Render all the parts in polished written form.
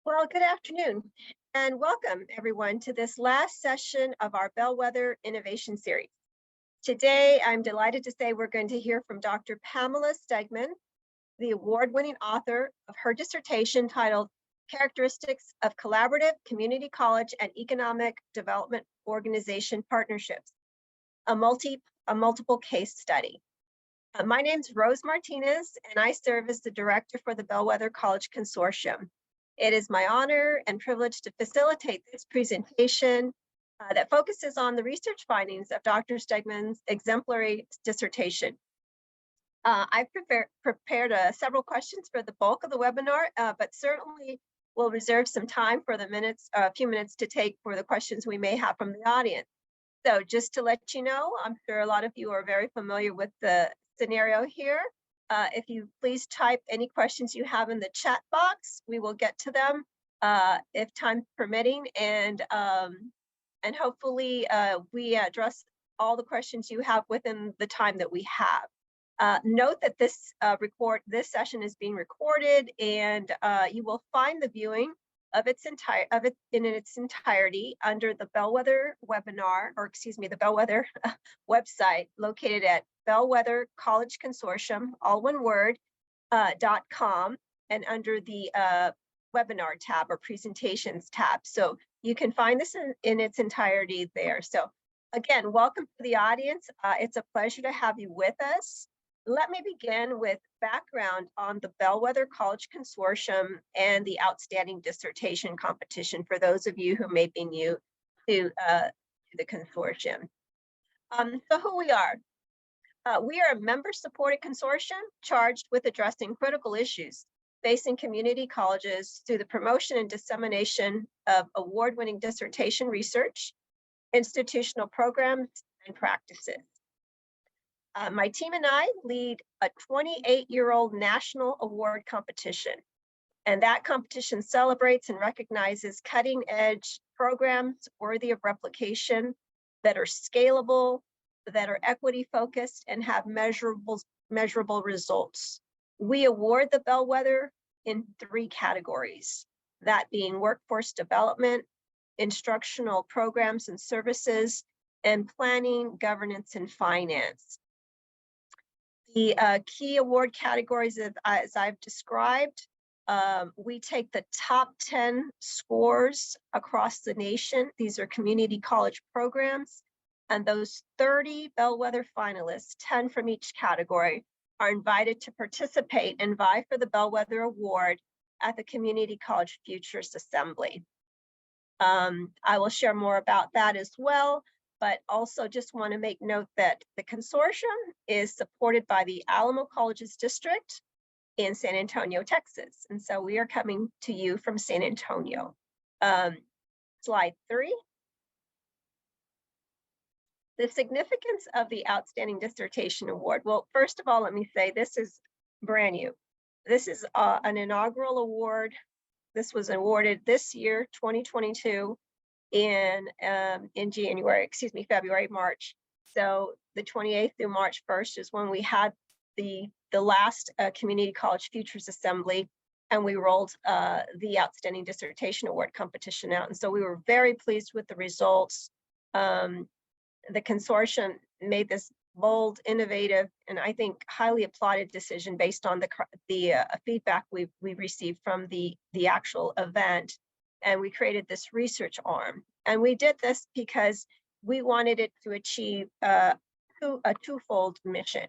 Well, good afternoon and welcome everyone to this last session of our Bellwether Innovation Series. Today, I'm delighted to say we're going to hear from Dr. Pamela Stegeman, the award-winning author of her dissertation titled Characteristics of Collaborative Community College and Economic Development Organization Partnerships, a multiple case study. My name's Rose Martinez, and I serve as the director for the Bellwether College Consortium. It is my honor and privilege to facilitate this presentation that focuses on the research findings of Dr. Stegeman's exemplary dissertation. I've prepared several questions for the bulk of the webinar, but certainly we'll reserve some time for a few minutes to take for the questions we may have from the audience. So just to let you know, I'm sure a lot of you are very familiar with the scenario here. If you please type any questions you have in the chat box, we will get to them if time permitting, and hopefully we address all the questions you have within the time that we have. Note that this session is being recorded, and you will find the viewing of it in its entirety under the Bellwether webinar, or excuse me, the Bellwether website located at Bellwether College Consortium, all one word, .com, and under the webinar tab or presentations tab. So you can find this in its entirety there. So again, welcome to the audience. It's a pleasure to have you with us. Let me begin with background on the Bellwether College Consortium and the Outstanding Dissertation Competition for those of you who may be new to the consortium. So who we are. We are a member-supported consortium charged with addressing critical issues facing community colleges through the promotion and dissemination of award-winning dissertation research, institutional programs, and practices. My team and I lead a 28-year-old national award competition, and that competition celebrates and recognizes cutting-edge programs worthy of replication that are scalable, that are equity-focused, and have measurable results. We award the Bellwether in 3 categories, that being workforce development, instructional programs and services, and planning, governance, and finance. The key award categories, as I've described, we take the top 10 scores across the nation. These are community college programs, and those 30 Bellwether finalists, 10 from each category, are invited to participate and vie for the Bellwether Award at the Community College Futures Assembly. I will share more about that as well, but also just want to make note that the consortium is supported by the Alamo Colleges District in San Antonio, Texas. And so we are coming to you from San Antonio. Slide 3. The significance of the Outstanding Dissertation Award. Well, first of all, let me say this is brand new. This is an inaugural award. This was awarded this year, 2022, in January, February, March. So the 28th through March 1st is when we had the last Community College Futures Assembly, and we rolled the Outstanding Dissertation Award competition out. And so we were very pleased with the results. The consortium made this bold, innovative, and I think highly applauded decision based on the feedback we received from the actual event. And we created this research arm. And we did this because we wanted it to achieve a twofold mission.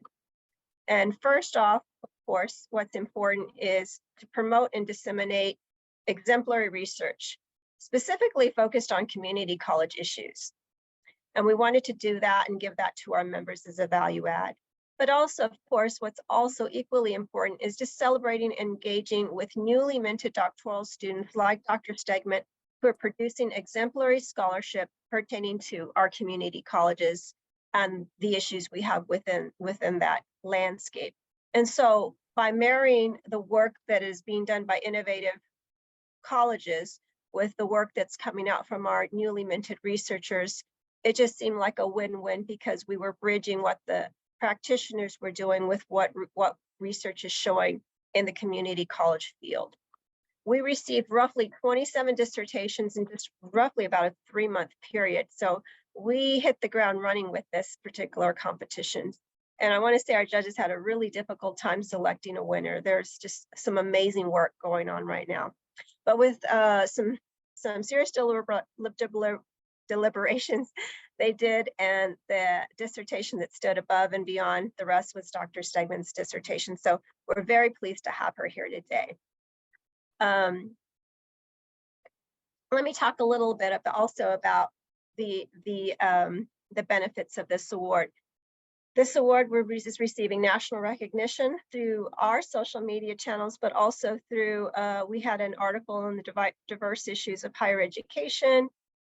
And first off, of course, what's important is to promote and disseminate exemplary research, specifically focused on community college issues. And we wanted to do that and give that to our members as a value add. But also, of course, what's also equally important is just celebrating and engaging with newly minted doctoral students like Dr. Stegeman, who are producing exemplary scholarship pertaining to our community colleges and the issues we have within that landscape. And so by marrying the work that is being done by innovative colleges with the work that's coming out from our newly minted researchers, it just seemed like a win-win because we were bridging what the practitioners were doing with what research is showing in the community college field. we received roughly 27 dissertations in just roughly about a 3-month period. So we hit the ground running with this particular competition. And I want to say our judges had a really difficult time selecting a winner. There's just some amazing work going on right now. But with some serious deliberations, they did, and the dissertation that stood above and beyond the rest was Dr. Stegeman's dissertation. So we're very pleased to have her here today. Let me talk a little bit also about the benefits of this award. This award is receiving national recognition through our social media channels, but also through, we had an article in the diverse issues of higher education.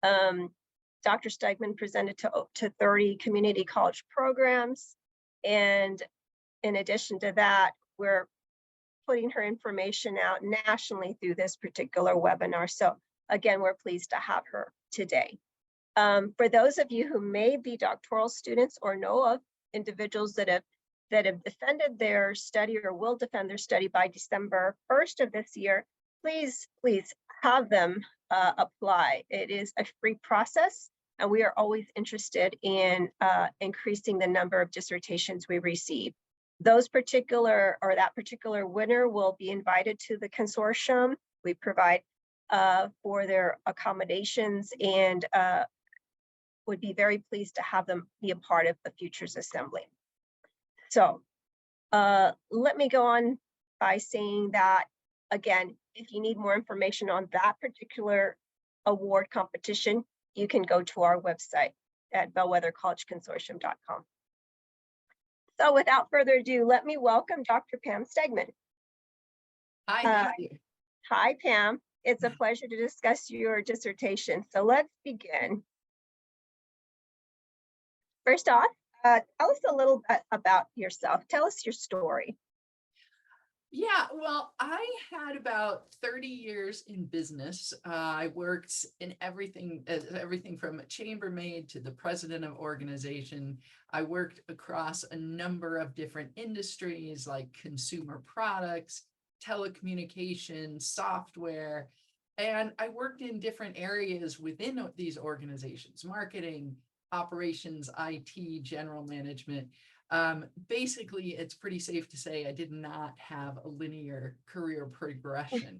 Dr. Stegeman presented to 30 community college programs. And in addition to that, we're putting her information out nationally through this particular webinar. So again, we're pleased to have her today. For those of you who may be doctoral students or know of individuals that have defended their study or will defend their study by December 1st of this year, please have them apply. It is a free process, and we are always interested in increasing the number of dissertations we receive. That particular winner will be invited to the consortium. We provide for their accommodations, and would be very pleased to have them be a part of the Futures Assembly. So let me go on by saying that, again, if you need more information on that particular award competition, you can go to our website at bellwethercollegeconsortium.com. So without further ado, let me welcome Dr. Pam Stegeman. Hi, thank you. Hi, Pam. It's a pleasure to discuss your dissertation. So let's begin. First off, tell us a little bit about yourself. Tell us your story. Yeah, well, I had about 30 years in business. I worked in everything from a chambermaid to the president of organization. I worked across a number of different industries like consumer products, telecommunications, software, and I worked in different areas within these organizations: marketing, operations, IT, general management. Basically, it's pretty safe to say I did not have a linear career progression.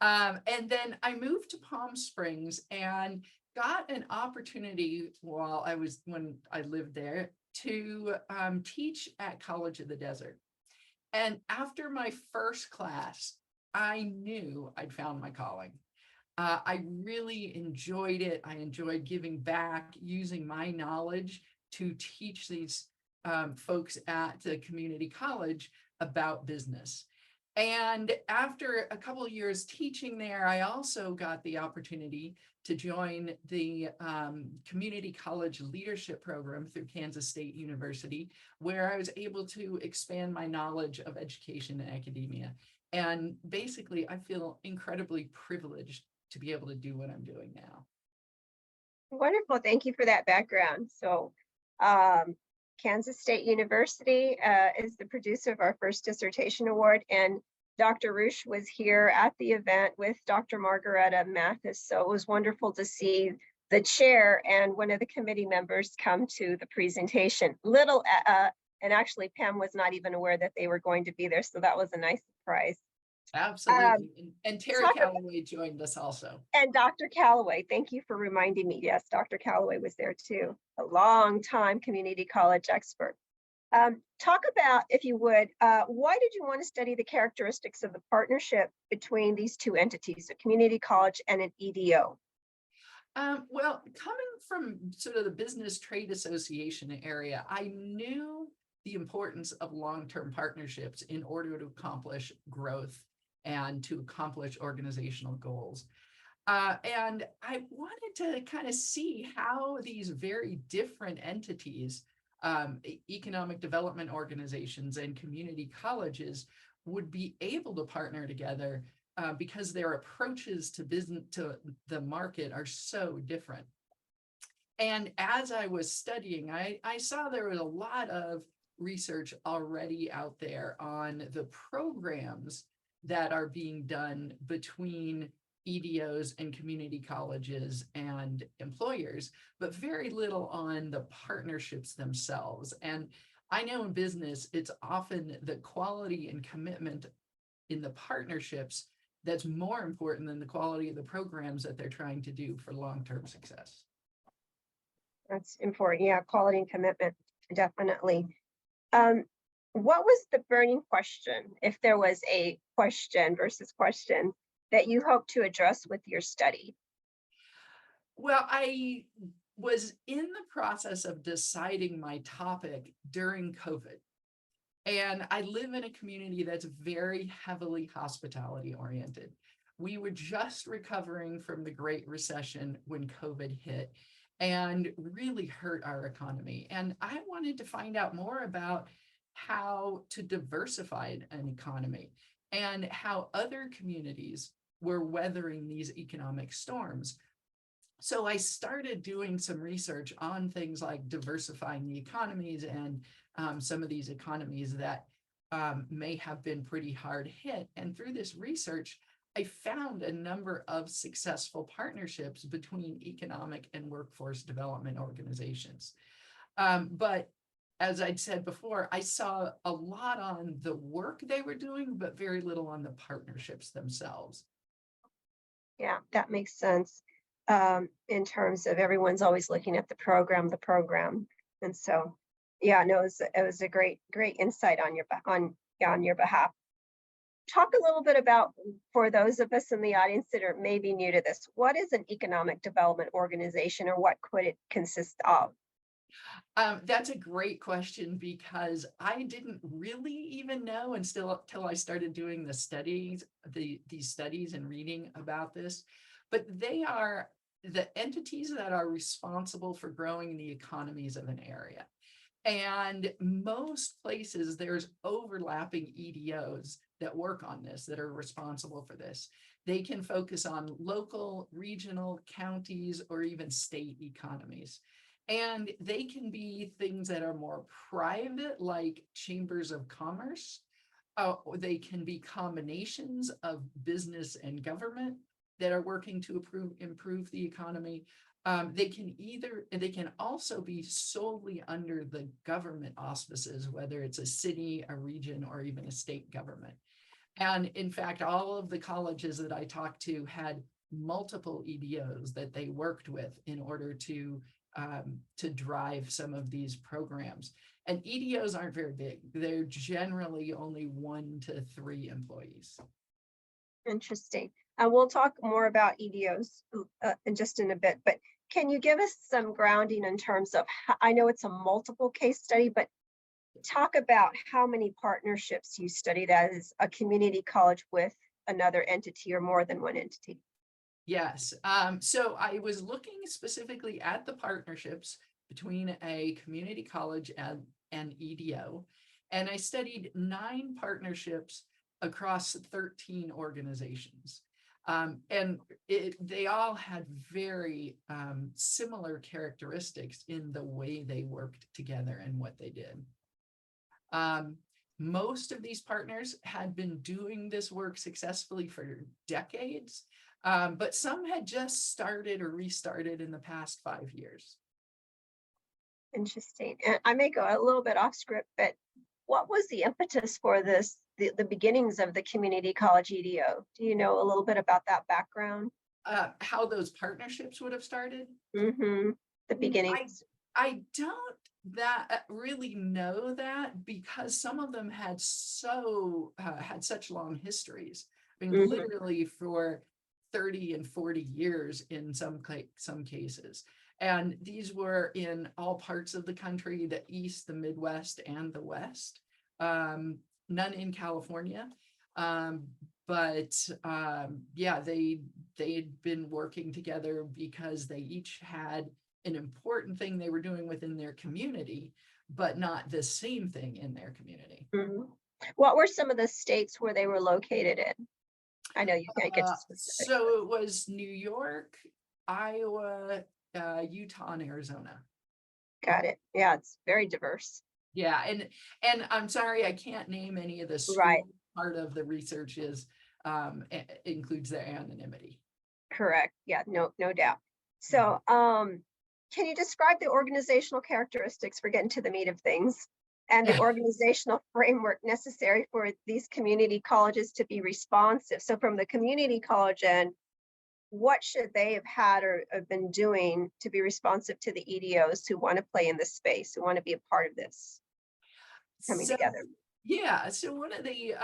And then I moved to Palm Springs and got an opportunity when I lived there to teach at College of the Desert. And after my first class, I knew I'd found my calling. I really enjoyed it. I enjoyed giving back, using my knowledge to teach these folks at the community college about business. And after a couple of years teaching there, I also got the opportunity to join the community college leadership program through Kansas State University, where I was able to expand my knowledge of education and academia. And basically, I feel incredibly privileged to be able to do what I'm doing now. Wonderful. Thank you for that background. So Kansas State University is the producer of our first dissertation award, and Dr. Roosh was here at the event with Dr. Margaretta Mathis. So it was wonderful to see the chair and one of the committee members come to the presentation. And actually Pam was not even aware that they were going to be there. So that was a nice surprise. Absolutely. And Terry Calloway joined us also. And Dr. Calloway, thank you for reminding me. Yes, Dr. Calloway was there too, a long time community college expert. Talk about, if you would, why did you want to study the characteristics of the partnership between these two entities, a community college and an EDO? Well, coming from sort of the business trade association area, I knew the importance of long-term partnerships in order to accomplish growth and to accomplish organizational goals. And I wanted to kind of see how these very different entities, economic development organizations and community colleges, would be able to partner together because their approaches to business, to the market, are so different. And as I was studying, I saw there was a lot of research already out there on the programs that are being done between EDOs and community colleges and employers, but very little on the partnerships themselves. And I know in business, it's often the quality and commitment in the partnerships that's more important than the quality of the programs that they're trying to do for long-term success. That's important. Yeah, quality and commitment, definitely. What was the burning question, if there was a question versus question, that you hope to address with your study? Well, I was in the process of deciding my topic during COVID. And I live in a community that's very heavily hospitality oriented. We were just recovering from the Great Recession when COVID hit and really hurt our economy. And I wanted to find out more about how to diversify an economy and how other communities were weathering these economic storms. So I started doing some research on things like diversifying the economies and some of these economies that may have been pretty hard hit. And through this research, I found a number of successful partnerships between economic and workforce development organizations. But as I'd said before, I saw a lot on the work they were doing, but very little on the partnerships themselves. Yeah, that makes sense. In terms of everyone's always looking at the program. And so, yeah, no, it was a great insight on your behalf. Talk a little bit about, for those of us in the audience that are maybe new to this, what is an economic development organization, or what could it consist of? That's a great question, because I didn't really even know until I started doing the studies, these studies and reading about this. But they are the entities that are responsible for growing the economies of an area. And most places, there's overlapping EDOs that work on this, that are responsible for this. They can focus on local, regional, counties, or even state economies. And they can be things that are more private, like chambers of commerce. They can be combinations of business and government that are working to improve the economy. They can also be solely under the government auspices, whether it's a city, a region, or even a state government. And in fact, all of the colleges that I talked to had multiple EDOs that they worked with in order to drive some of these programs. And EDOs aren't very big. They're generally only 1 to 3 employees. Interesting. We'll talk more about EDOs in a bit, but can you give us some grounding in terms of, I know it's a multiple case study, but talk about how many partnerships you studied as a community college with another entity or more than one entity. Yes. So I was looking specifically at the partnerships between a community college and an EDO, and I studied 9 partnerships across 13 organizations. And they all had very similar characteristics in the way they worked together and what they did. Most of these partners had been doing this work successfully for decades, but some had just started or restarted in the past 5 years. Interesting. And I may go a little bit off script, but what was the impetus for this, the beginnings of the community college EDO? Do you know a little bit about that background? How those partnerships would have started? Mm-hmm. The beginnings. I don't really know that, because some of them had had such long histories. I mean, literally for 30 and 40 years in some cases. And these were in all parts of the country, the East, the Midwest, and the West. None in California. Yeah, they had been working together because they each had an important thing they were doing within their community, but not the same thing in their community. Mm-hmm. What were some of the states where they were located in? I know you can't get to specifics. So it was New York, Iowa, Utah, and Arizona. Got it. Yeah, it's very diverse. Yeah, and I'm sorry, I can't name any of the schools Right. part of the research is includes their anonymity. Correct. Yeah, no doubt. Mhm. So, can you describe the organizational characteristics, for getting to the meat of things, and the organizational framework necessary for these community colleges to be responsive? So from the community college end, what should they have had or have been doing to be responsive to the EDOs who want to play in this space, who want to be a part of this coming So together? yeah, so one of the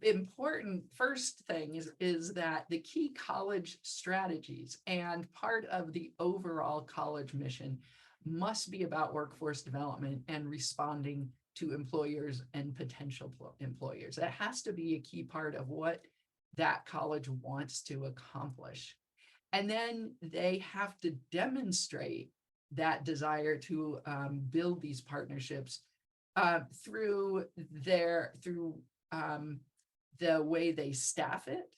important first things is that the key college strategies and part of the overall college mission must be about workforce development and responding to employers and potential employers. That has to be a key part of what that college wants to accomplish. And then they have to demonstrate that desire to build these partnerships through the way they staff it.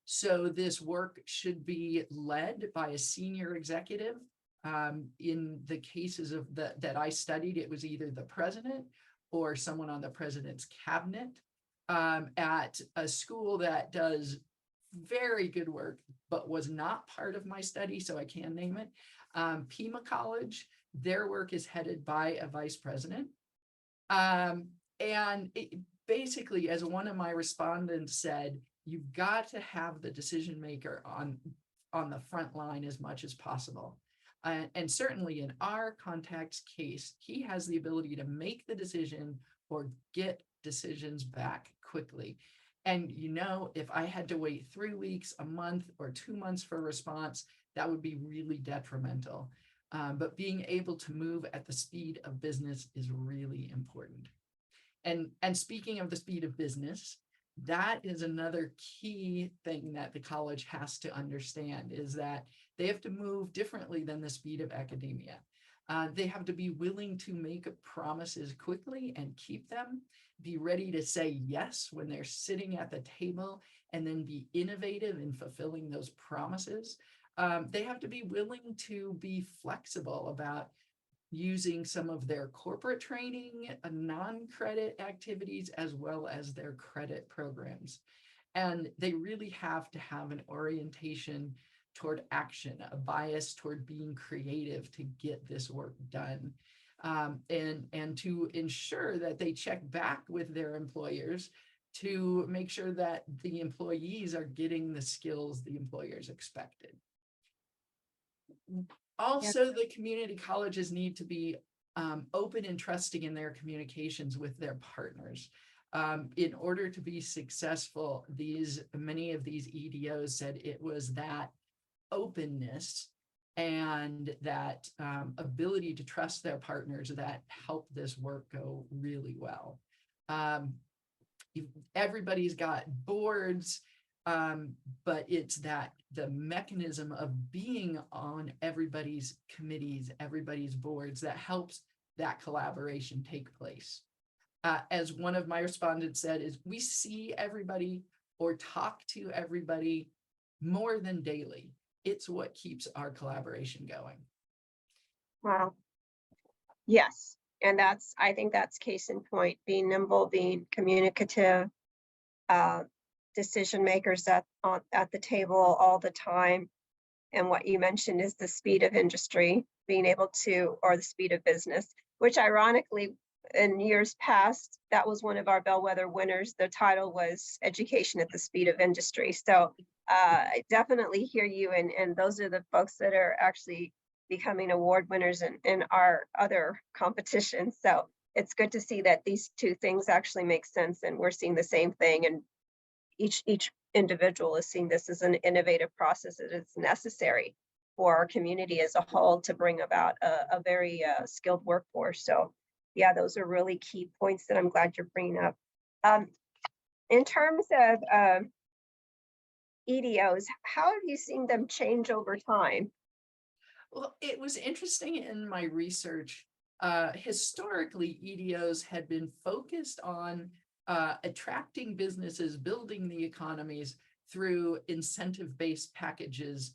So this work should be led by a senior executive. In the cases of that I studied, it was either the president or someone on the president's cabinet. At a school that does very good work, but was not part of my study, so I can name it. Pima College, their work is headed by a vice president. And basically, as one of my respondents said, you've got to have the decision maker on the front line as much as possible. And certainly in our contact's case, he has the ability to make the decision or get decisions back quickly. And if I had to wait 3 weeks, a month, or 2 months for a response, that would be really detrimental. But being able to move at the speed of business is really important. And speaking of the speed of business, that is another key thing that the college has to understand, is that they have to move differently than the speed of academia. They have to be willing to make promises quickly and keep them, be ready to say yes when they're sitting at the table, and then be innovative in fulfilling those promises. They have to be willing to be flexible about using some of their corporate training, non-credit activities, as well as their credit programs. And they really have to have an orientation toward action, a bias toward being creative to get this work done. And to ensure that they check back with their employers to make sure that the employees are getting the skills the employers expected. Also, the community colleges need to be open and trusting in their communications with their partners. In order to be successful, many of these EDOs said it was that openness and that ability to trust their partners that helped this work go really well. Everybody's got boards, but it's that the mechanism of being on everybody's committees, everybody's boards, that helps that collaboration take place. As one of my respondents said, is we see everybody or talk to everybody more than daily. It's what keeps our collaboration going. Wow. Yes. And I think that's case in point, being nimble, being communicative, decision makers at the table all the time. And what you mentioned is the speed of industry, being able to, or the speed of business, which ironically, in years past, that was one of our Bellwether winners. The title was Education at the Speed of Industry. So I definitely hear you. And those are the folks that are actually becoming award winners in our other competitions. So it's good to see that these two things actually make sense, and we're seeing the same thing. And each individual is seeing this as an innovative process that is necessary for our community as a whole to bring about a very skilled workforce. So yeah, those are really key points that I'm glad you're bringing up. In terms of EDOs, how have you seen them change over time? Well, it was interesting in my research. Historically, EDOs had been focused on attracting businesses, building the economies through incentive-based packages,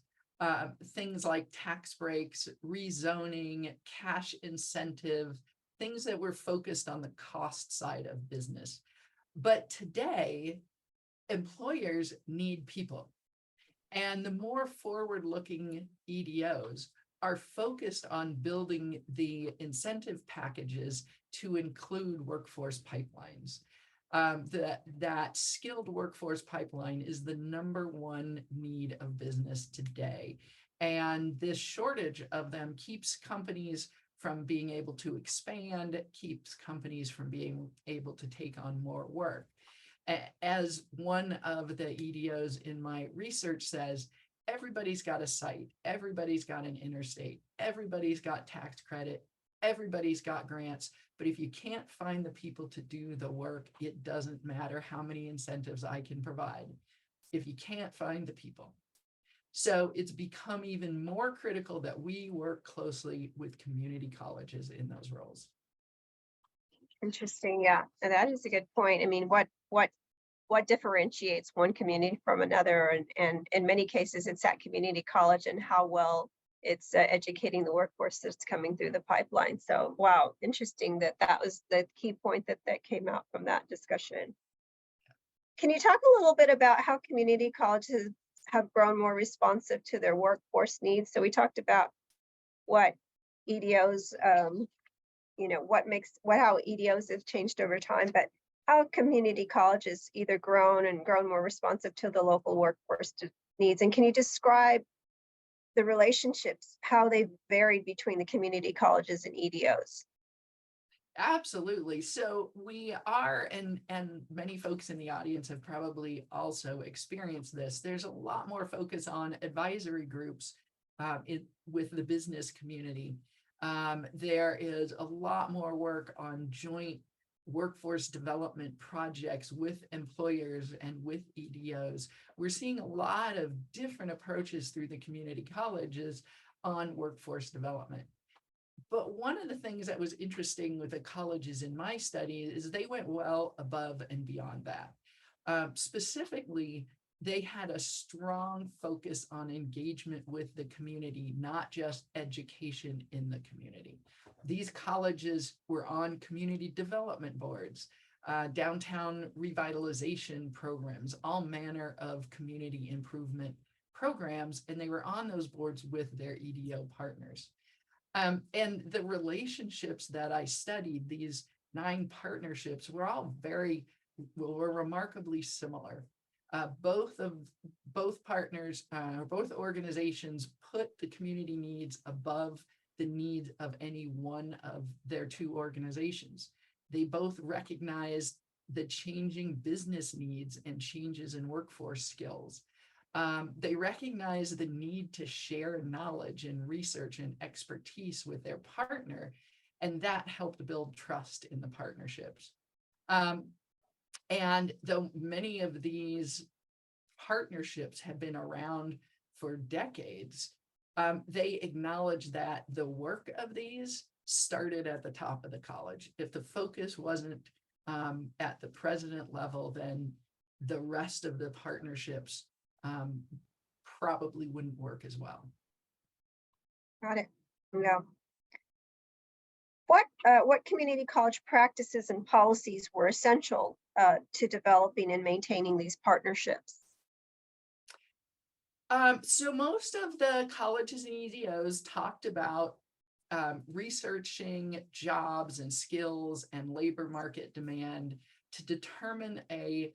things like tax breaks, rezoning, cash incentive, things that were focused on the cost side of business. But today, employers need people. And the more forward-looking EDOs are focused on building the incentive packages to include workforce pipelines. That skilled workforce pipeline is the #1 need of business today. And this shortage of them keeps companies from being able to expand, keeps companies from being able to take on more work. As one of the EDOs in my research says, everybody's got a site, everybody's got an interstate, everybody's got tax credit, everybody's got grants, but if you can't find the people to do the work, it doesn't matter how many incentives I can provide if you can't find the people. So it's become even more critical that we work closely with community colleges in those roles. Interesting. Yeah, and that is a good point. I mean, what differentiates one community from another, and in many cases, it's that community college and how well it's educating the workforce that's coming through the pipeline. So, wow, interesting that was the key point that came out from that discussion. Can you talk a little bit about how community colleges have grown more responsive to their workforce needs? So we talked about what EDOs, how EDOs have changed over time, but how have community colleges either grown more responsive to the local workforce needs? And can you describe the relationships, how they've varied between the community colleges and EDOs? Absolutely. So we are, and many folks in the audience have probably also experienced this. There's a lot more focus on advisory groups with the business community. There is a lot more work on joint workforce development projects with employers and with EDOs. We're seeing a lot of different approaches through the community colleges on workforce development. But one of the things that was interesting with the colleges in my study is they went well above and beyond that. Specifically, they had a strong focus on engagement with the community, not just education in the community. These colleges were on community development boards, downtown revitalization programs, all manner of community improvement programs, and they were on those boards with their EDO partners. And the relationships that I studied, these 9 partnerships, were all were remarkably similar. Both partners, both organizations put the community needs above the needs of any one of their 2 organizations. They both recognized the changing business needs and changes in workforce skills. They recognize the need to share knowledge and research and expertise with their partner, and that helped build trust in the partnerships. And though many of these partnerships have been around for decades, they acknowledge that the work of these started at the top of the college. If the focus wasn't at the president level, then the rest of the partnerships probably wouldn't work as well. Got it. Yeah. What community college practices and policies were essential to developing and maintaining these partnerships? So most of the colleges and EDOs talked about researching jobs and skills and labor market demand to determine a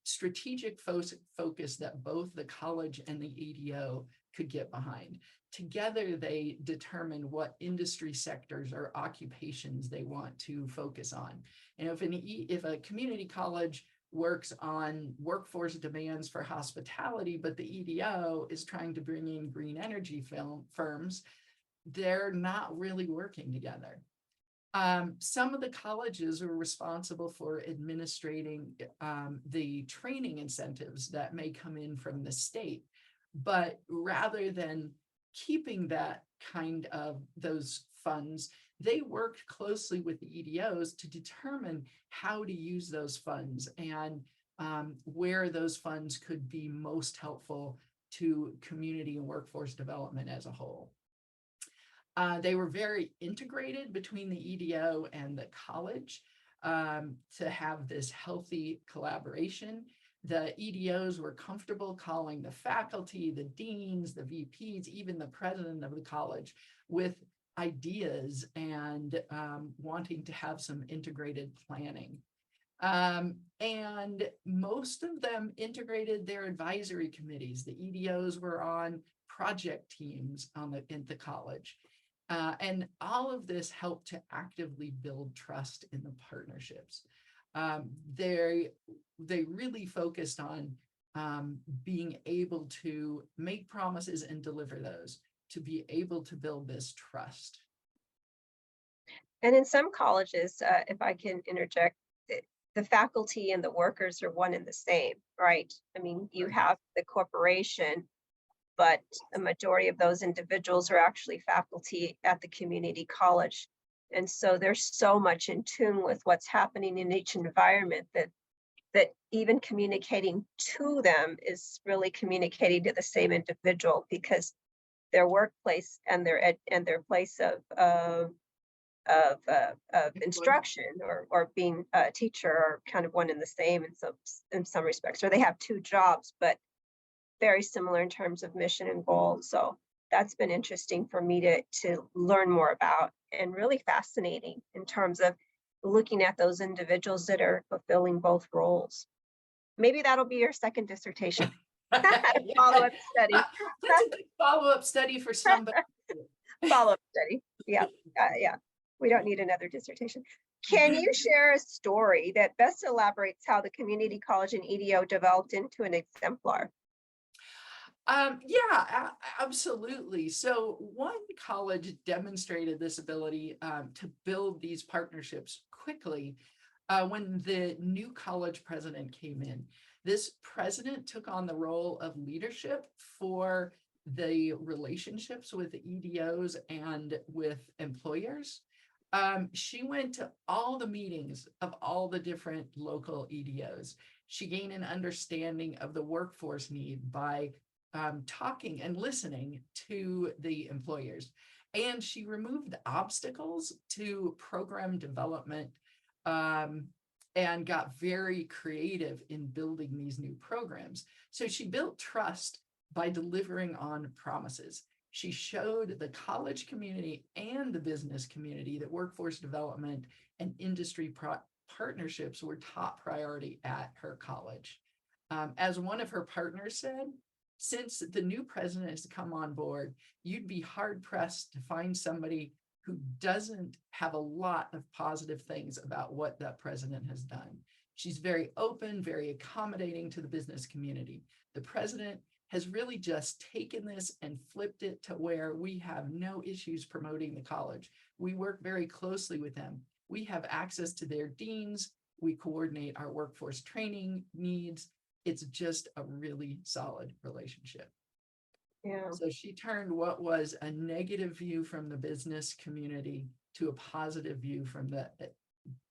strategic focus that both the college and the EDO could get behind. Together, they determine what industry sectors or occupations they want to focus on. And if a community college works on workforce demands for hospitality, but the EDO is trying to bring in green energy firms, they're not really working together. Some of the colleges are responsible for administrating the training incentives that may come in from the state. But rather than keeping that kind of those funds, they worked closely with the EDOs to determine how to use those funds and where those funds could be most helpful to community and workforce development as a whole. They were very integrated between the EDO and the college to have this healthy collaboration. The EDOs were comfortable calling the faculty, the deans, the VPs, even the president of the college with ideas and wanting to have some integrated planning. And most of them integrated their advisory committees. The EDOs were on project teams in the college. And all of this helped to actively build trust in the partnerships. They really focused on being able to make promises and deliver those, to be able to build this trust. And in some colleges, if I can interject, the faculty and the workers are one and the same, right? I mean, you have the corporation, but a majority of those individuals are actually faculty at the community college. And so they're so much in tune with what's happening in each environment that even communicating to them is really communicating to the same individual, because their workplace and their place of instruction or being a teacher are kind of one and the same in some respects, or they have two jobs, but very similar in terms of mission and goal. So that's been interesting for me to learn more about, and really fascinating in terms of looking at those individuals that are fulfilling both roles. Maybe that'll be your second dissertation. Follow-up study. That's a good follow-up study for somebody. Follow-up study. Yeah. Yeah. We don't need another dissertation. Can you share a story that best elaborates how the community college and EDO developed into an exemplar? Yeah, absolutely. So one college demonstrated this ability to build these partnerships quickly when the new college president came in. This president took on the role of leadership for the relationships with the EDOs and with employers. She went to all the meetings of all the different local EDOs. She gained an understanding of the workforce need by talking and listening to the employers. And she removed obstacles to program development and got very creative in building these new programs. So she built trust by delivering on promises. She showed the college community and the business community that workforce development and industry partnerships were top priority at her college. As one of her partners said, since the new president has come on board, you'd be hard pressed to find somebody who doesn't have a lot of positive things about what that president has done. She's very open, very accommodating to the business community. The president has really just taken this and flipped it to where we have no issues promoting the college. We work very closely with them. We have access to their deans. We coordinate our workforce training needs. It's just a really solid relationship. Yeah. So she turned what was a negative view from the business community to a positive view from the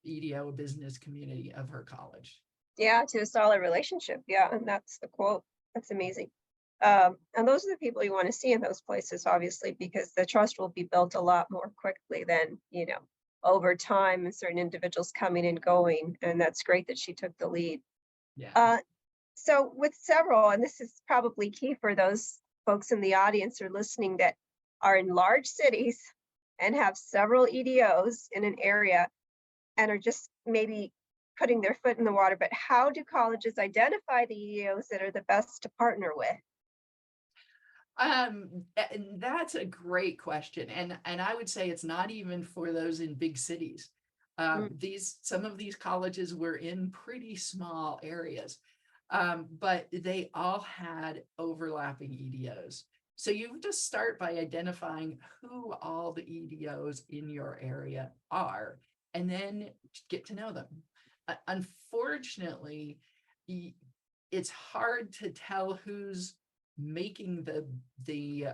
EDO business community of her college. Yeah, to a solid relationship. Yeah, and that's the quote. That's amazing. And those are the people you want to see in those places, obviously, because the trust will be built a lot more quickly than, over time and certain individuals coming and going. And that's great that she took the lead. Yeah. So with several, and this is probably key for those folks in the audience or listening that are in large cities and have several EDOs in an area and are just maybe putting their foot in the water, but how do colleges identify the EDOs that are the best to partner with? And that's a great question. And I would say it's not even for those in big cities. Some of these colleges were in pretty small areas, but they all had overlapping EDOs. So you just start by identifying who all the EDOs in your area are, and then get to know them. Unfortunately, it's hard to tell who's making the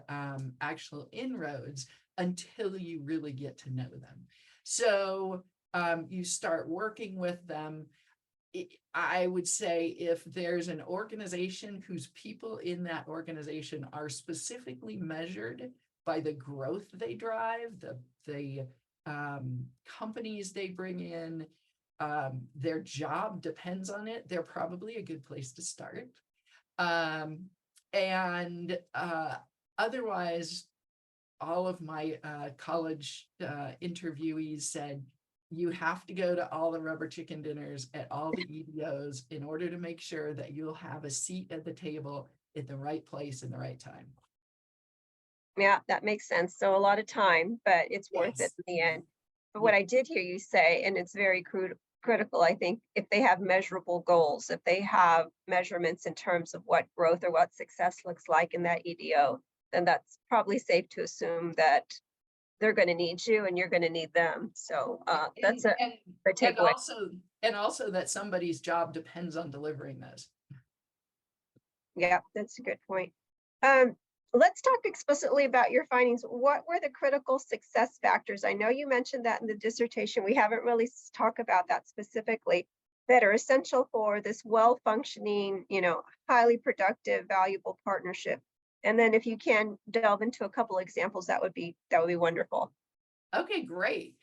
actual inroads until you really get to know them. So you start working with them. I would say if there's an organization whose people in that organization are specifically measured by the growth they drive, the companies they bring in, their job depends on it, they're probably a good place to start. And otherwise, all of my college interviewees said, you have to go to all the rubber chicken dinners at all the EDOs in order to make sure that you'll have a seat at the table at the right place in the right time. Yeah, that makes sense. So a lot of time, but it's worth it Yes. in the end. But what I did hear you say, and it's very critical, I think, if they have measurable goals, if they have measurements in terms of what growth or what success looks like in that EDO, then that's probably safe to assume that they're going to need you and you're going to need them. So that's a good And takeaway. also that somebody's job depends on delivering those. Yeah, that's a good point. Let's talk explicitly about your findings. What were the critical success factors? I know you mentioned that in the dissertation. We haven't really talked about that specifically, that are essential for this well-functioning, highly productive, valuable partnership. And then if you can delve into a couple examples, that would be wonderful. Okay, great.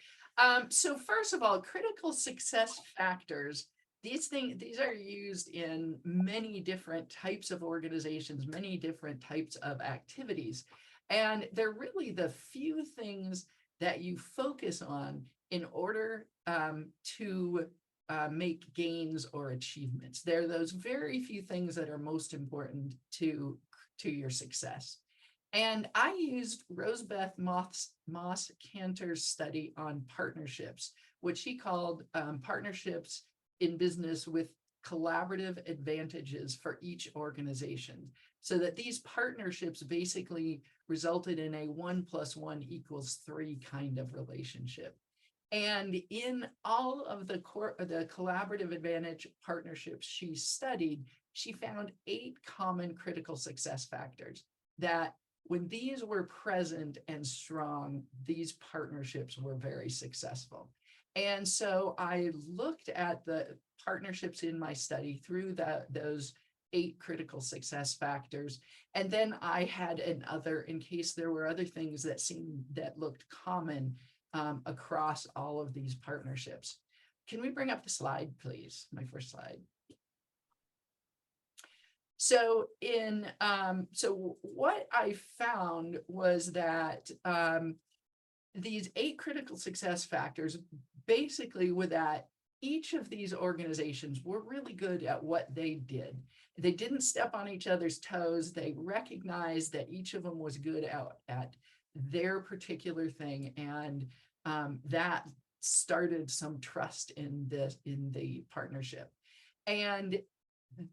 So first of all, critical success factors, these are used in many different types of organizations, many different types of activities. And they're really the few things that you focus on in order to make gains or achievements. They're those very few things that are most important to your success. And I used Rosebeth Moss Cantor's study on partnerships, which he called partnerships in business with collaborative advantages for each organization. So that these partnerships basically resulted in a 1 + 1 = 3 kind of relationship. And in all of the collaborative advantage partnerships she studied, she found 8 common critical success factors that when these were present and strong, these partnerships were very successful. And so I looked at the partnerships in my study through those 8 critical success factors. And then I had another, in case there were other things that looked common across all of these partnerships. Can we bring up the slide, please? My first slide. So so what I found was that these 8 critical success factors basically were that each of these organizations were really good at what they did. They didn't step on each other's toes. They recognized that each of them was good at their particular thing, and that started some trust in the partnership. And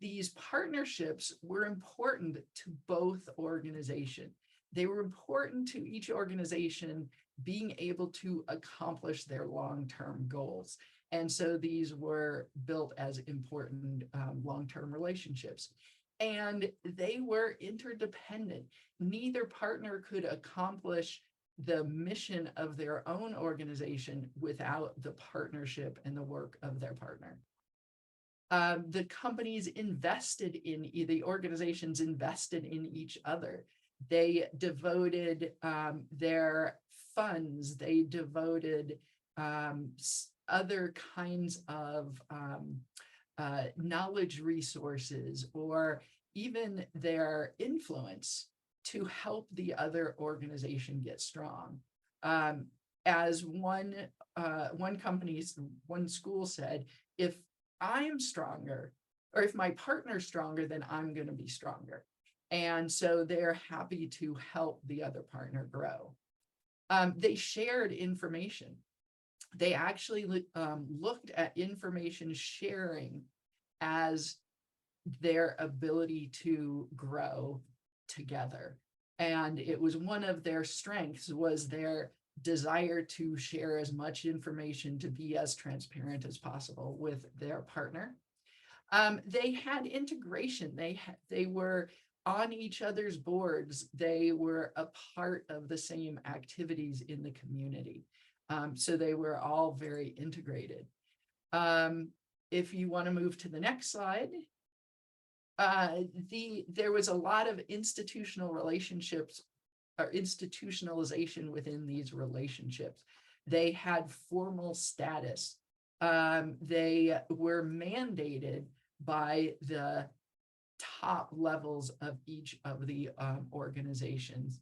these partnerships were important to both organizations. They were important to each organization being able to accomplish their long-term goals. And so these were built as important long-term relationships. And they were interdependent. Neither partner could accomplish the mission of their own organization without the partnership and the work of their partner. The companies the organizations invested in each other. They devoted their funds, they devoted other kinds of knowledge resources, or even their influence to help the other organization get strong. As one school said, if I'm stronger, or if my partner's stronger, then I'm going to be stronger. And so they're happy to help the other partner grow. They shared information. They actually looked at information sharing as their ability to grow together. And it was one of their strengths, was their desire to share as much information, to be as transparent as possible with their partner. They had integration. They were on each other's boards. They were a part of the same activities in the community. So they were all very integrated. If you want to move to the next slide, there was a lot of institutional relationships or institutionalization within these relationships. They had formal status. They were mandated by the top levels of each of the organizations.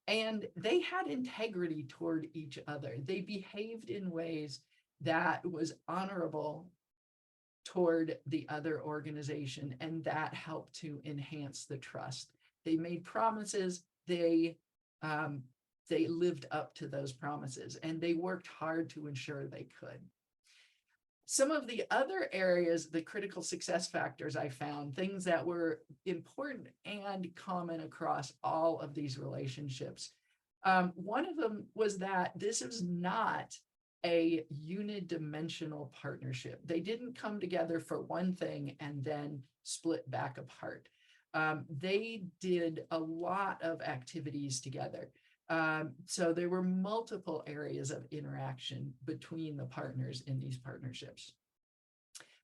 And they had integrity toward each other. They behaved in ways that was honorable toward the other organization, and that helped to enhance the trust. They made promises, they lived up to those promises, and they worked hard to ensure they could. Some of the other areas, the critical success factors I found, things that were important and common across all of these relationships. One of them was that this is not a unidimensional partnership. They didn't come together for one thing and then split back apart. They did a lot of activities together. So there were multiple areas of interaction between the partners in these partnerships.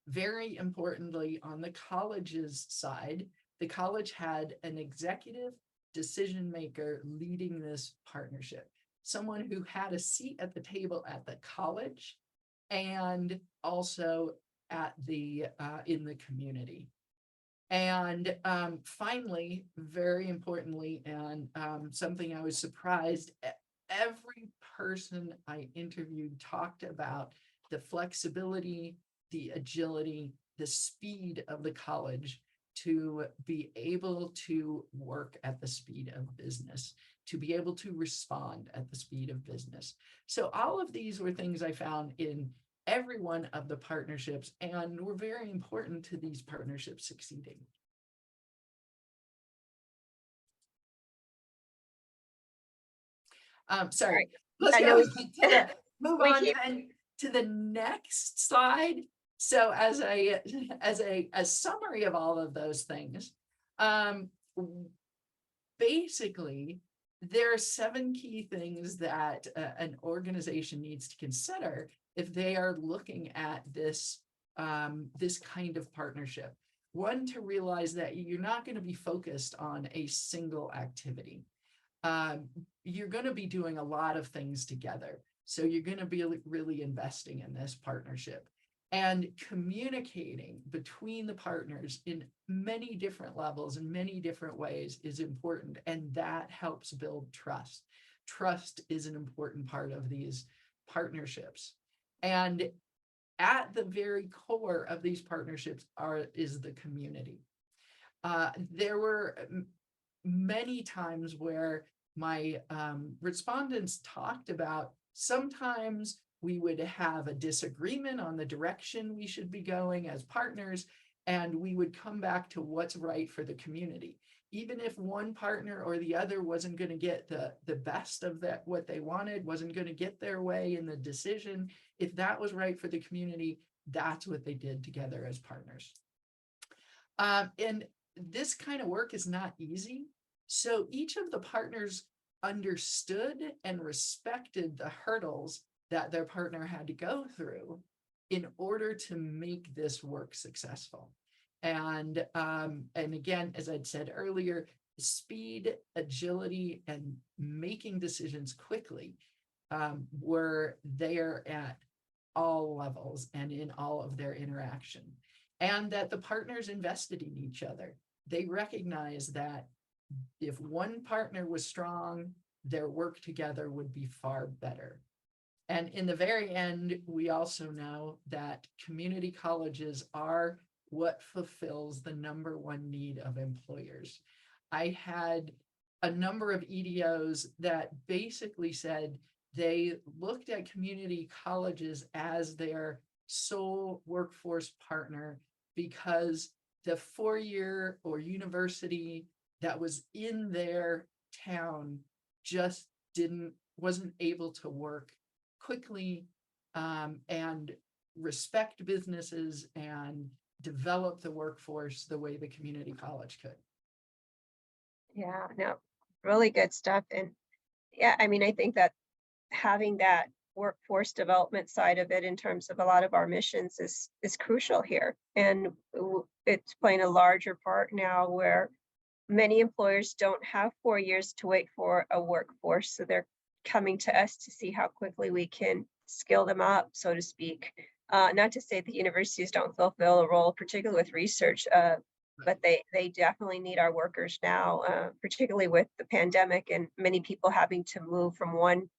Very importantly, on the college's side, the college had an executive decision maker leading this partnership, someone who had a seat at the table at the college and also at the in the community. And finally, very importantly, and something I was surprised, every person I interviewed talked about the flexibility, the agility, the speed of the college to be able to work at the speed of business, to be able to respond at the speed of business. So all of these were things I found in every one of the partnerships and were very important to these partnerships succeeding. Sorry, let's go move on then to the next slide. So as a summary of all of those things, basically, there are 7 key things that an organization needs to consider if they are looking at this, this kind of partnership. One, to realize that you're not going to be focused on a single activity. You're going to be doing a lot of things together. So you're going to be really investing in this partnership. And communicating between the partners in many different levels and many different ways is important. And that helps build trust. Trust is an important part of these partnerships. And at the very core of these partnerships is the community. There were many times where my respondents talked about sometimes we would have a disagreement on the direction we should be going as partners, and we would come back to what's right for the community. Even if one partner or the other wasn't going to get the best of that, what they wanted, wasn't going to get their way in the decision, if that was right for the community, that's what they did together as partners. And this kind of work is not easy. So each of the partners understood and respected the hurdles that their partner had to go through in order to make this work successful. And again, as I'd said earlier, speed, agility, and making decisions quickly were there at all levels and in all of their interaction. And that the partners invested in each other. They recognized that if one partner was strong, their work together would be far better. And in the very end, we also know that community colleges are what fulfills the #1 need of employers. I had a number of EDOs that basically said they looked at community colleges as their sole workforce partner because the 4-year or university that was in their town just wasn't able to work quickly and respect businesses and develop the workforce the way the community college could. Yeah, no, really good stuff. And yeah, I mean, I think that having that workforce development side of it in terms of a lot of our missions is crucial here. And it's playing a larger part now where many employers don't have 4 years to wait for a workforce. So they're coming to us to see how quickly we can skill them up, so to speak, Not to say that universities don't fulfill a role, particularly with research, but they definitely need our workers now, particularly with the pandemic and many people having to move from one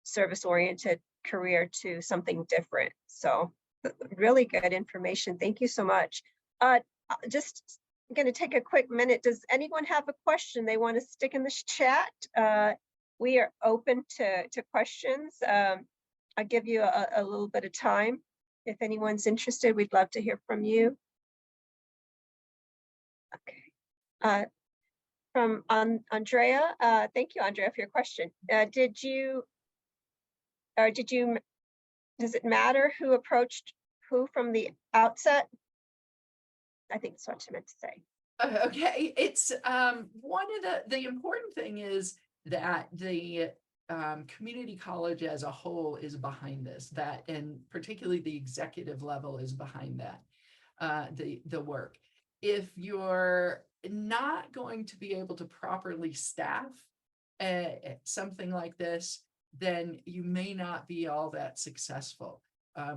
service-oriented career to something different. So really good information. Thank you so much. Just going to take a quick minute. Does anyone have a question they want to stick in the chat? We are open to questions. I'll give you a little bit of time. If anyone's interested, we'd love to hear from you. Okay. From Andrea. Thank you, Andrea, for your question. Does it matter who approached who from the outset? I think that's what I meant to say. Okay, it's one of the important thing is that the community college as a whole is behind this, that, and particularly the executive level is behind that, the work. If you're not going to be able to properly staff something like this, then you may not be all that successful.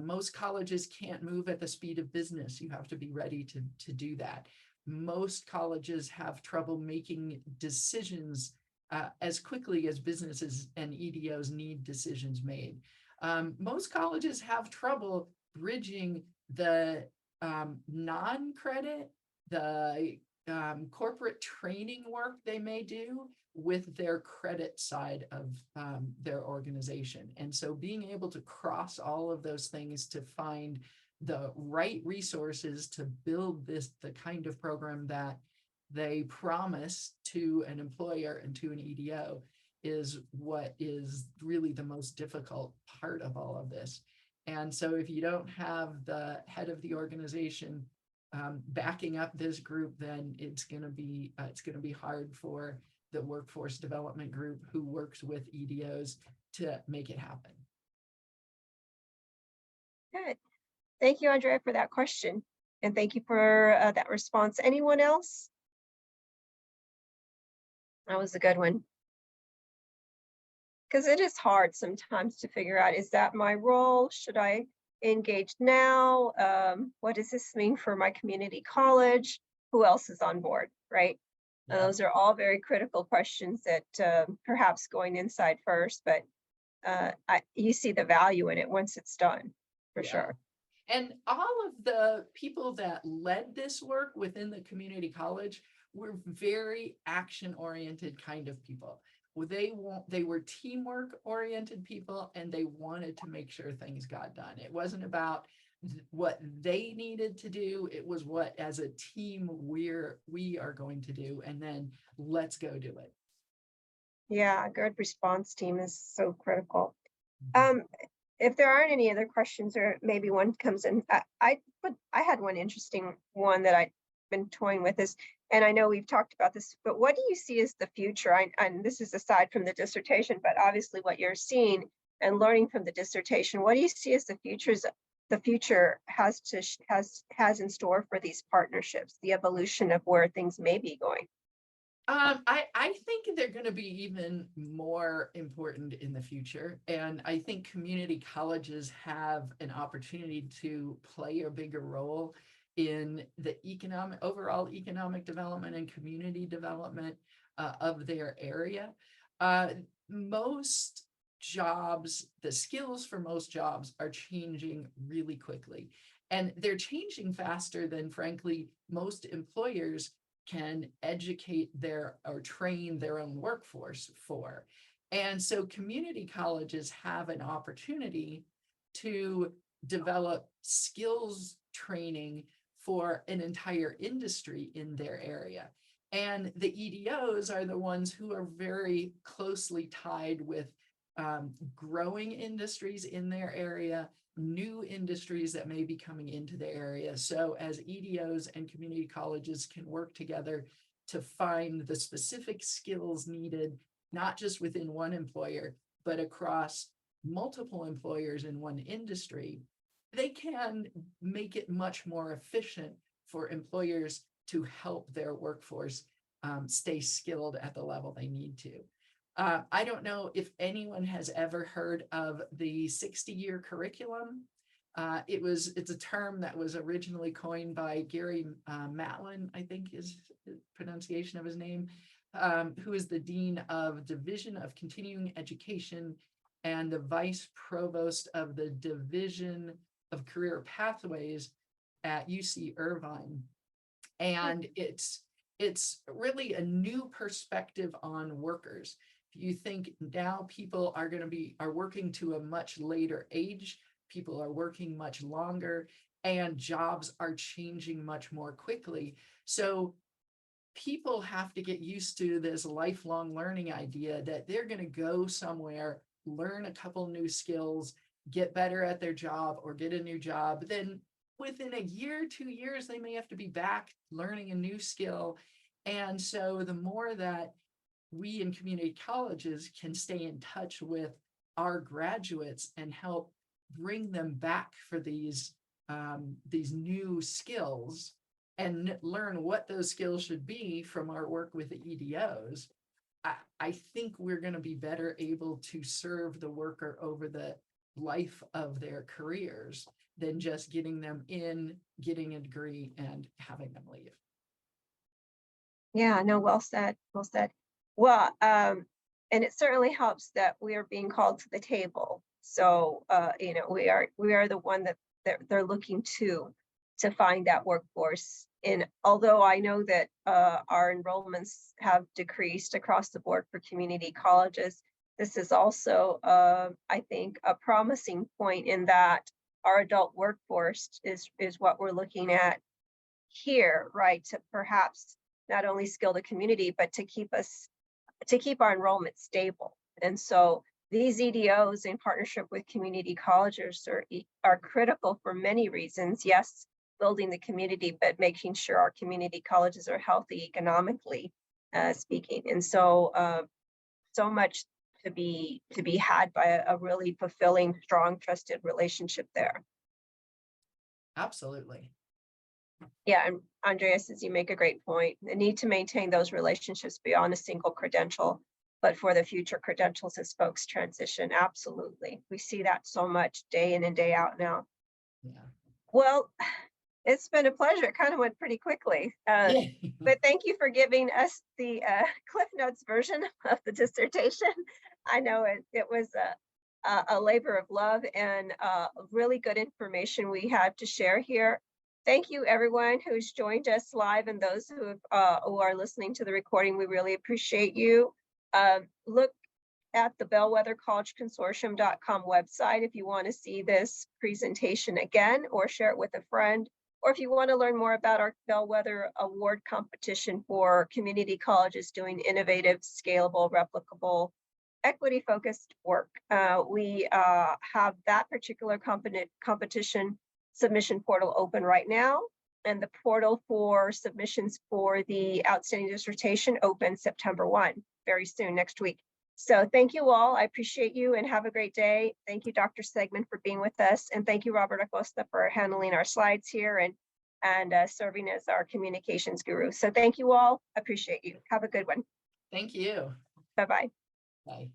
Most colleges can't move at the speed of business. You have to be ready to do that. Most colleges have trouble making decisions as quickly as businesses and EDOs need decisions made. Most colleges have trouble bridging the non-credit, the corporate training work they may do with their credit side of their organization. And so being able to cross all of those things to find the right resources to build the kind of program that they promise to an employer and to an EDO is what is really the most difficult part of all of this. And so if you don't have the head of the organization backing up this group, then it's going to be hard for the workforce development group who works with EDOs to make it happen. Good. Thank you, Andrea, for that question. And thank you for that response. Anyone else? That was a good one. Because it is hard sometimes to figure out, is that my role? Should I engage now? What does this mean for my community college? Who else is on board, right? Yeah. Those are all very critical questions that perhaps going inside first, but you see the value in it once it's done, for sure. And all of the people that led this work within the community college were very action-oriented kind of people. They were teamwork oriented people, and they wanted to make sure things got done. It wasn't about what they needed to do. It was what, as a team, we are going to do, and then let's go do it. Yeah, a good response team is so critical. If there aren't any other questions, or maybe one comes in, I had one interesting one that I've been toying with is, and I know we've talked about this, but what do you see as the future? And this is aside from the dissertation, but obviously what you're seeing and learning from the dissertation, what do you see as the future has in store for these partnerships, the evolution of where things may be going? I think they're going to be even more important in the future. And I think community colleges have an opportunity to play a bigger role in the overall economic development and community development of their area. Most jobs, the skills for most jobs are changing really quickly. And they're changing faster than, frankly, most employers can educate or train their own workforce for. And so community colleges have an opportunity to develop skills training for an entire industry in their area. And the EDOs are the ones who are very closely tied with growing industries in their area, new industries that may be coming into the area. So as EDOs and community colleges can work together to find the specific skills needed, not just within one employer, but across multiple employers in one industry, they can make it much more efficient for employers to help their workforce stay skilled at the level they need to. I don't know if anyone has ever heard of the 60-year curriculum. It's a term that was originally coined by Gary Matlin, I think is the pronunciation of his name, who is the Dean of Division of Continuing Education and the Vice Provost of the Division of Career Pathways at UC Irvine. And it's really a new perspective on workers. You think now people are working to a much later age, people are working much longer, and jobs are changing much more quickly. So people have to get used to this lifelong learning idea that they're going to go somewhere, learn a couple new skills, get better at their job or get a new job. Then within a year, 2 years, they may have to be back learning a new skill. And so the more that we in community colleges can stay in touch with our graduates and help bring them back for these new skills and learn what those skills should be from our work with the EDOs, I think we're going to be better able to serve the worker over the life of their careers than just getting them in, getting a degree, and having them leave. Yeah, no, well said, well said. Well, and it certainly helps that we are being called to the table. So, you know, we are the one that they're looking to find that workforce. And although I know that our enrollments have decreased across the board for community colleges, this is also, I think, a promising point in that our adult workforce is what we're looking at here, right? To perhaps not only skill the community, but to keep our enrollment stable. And so these EDOs in partnership with community colleges are critical for many reasons. Yes, building the community, but making sure our community colleges are healthy economically speaking. And so so much to be had by a really fulfilling, strong, trusted relationship there. Absolutely. Yeah, and Andreas, as you make a great point, the need to maintain those relationships beyond a single credential, but for the future credentials as folks transition, absolutely. We see that so much day in and day out now. Yeah. Well, it's been a pleasure. It kind of went pretty quickly, but thank you for giving us the Cliff Notes version of the dissertation. I know it was a labor of love and really good information we had to share here. Thank you, everyone who's joined us live and those who are listening to the recording. We really appreciate you. Look at the bellwethercollegeconsortium.com website if you want to see this presentation again or share it with a friend, or if you want to learn more about our Bellwether Award competition for community colleges doing innovative, scalable, replicable, equity-focused work. We have that particular competition submission portal open right now, and the portal for submissions for the outstanding dissertation open September 1, very soon, next week. So thank you all. I appreciate you and have a great day. Thank you, Dr. Stegeman, for being with us. And thank you, Robert Acosta, for handling our slides here and serving as our communications guru. So thank you all. Appreciate you. Have a good one. Thank you. Bye-bye. Bye.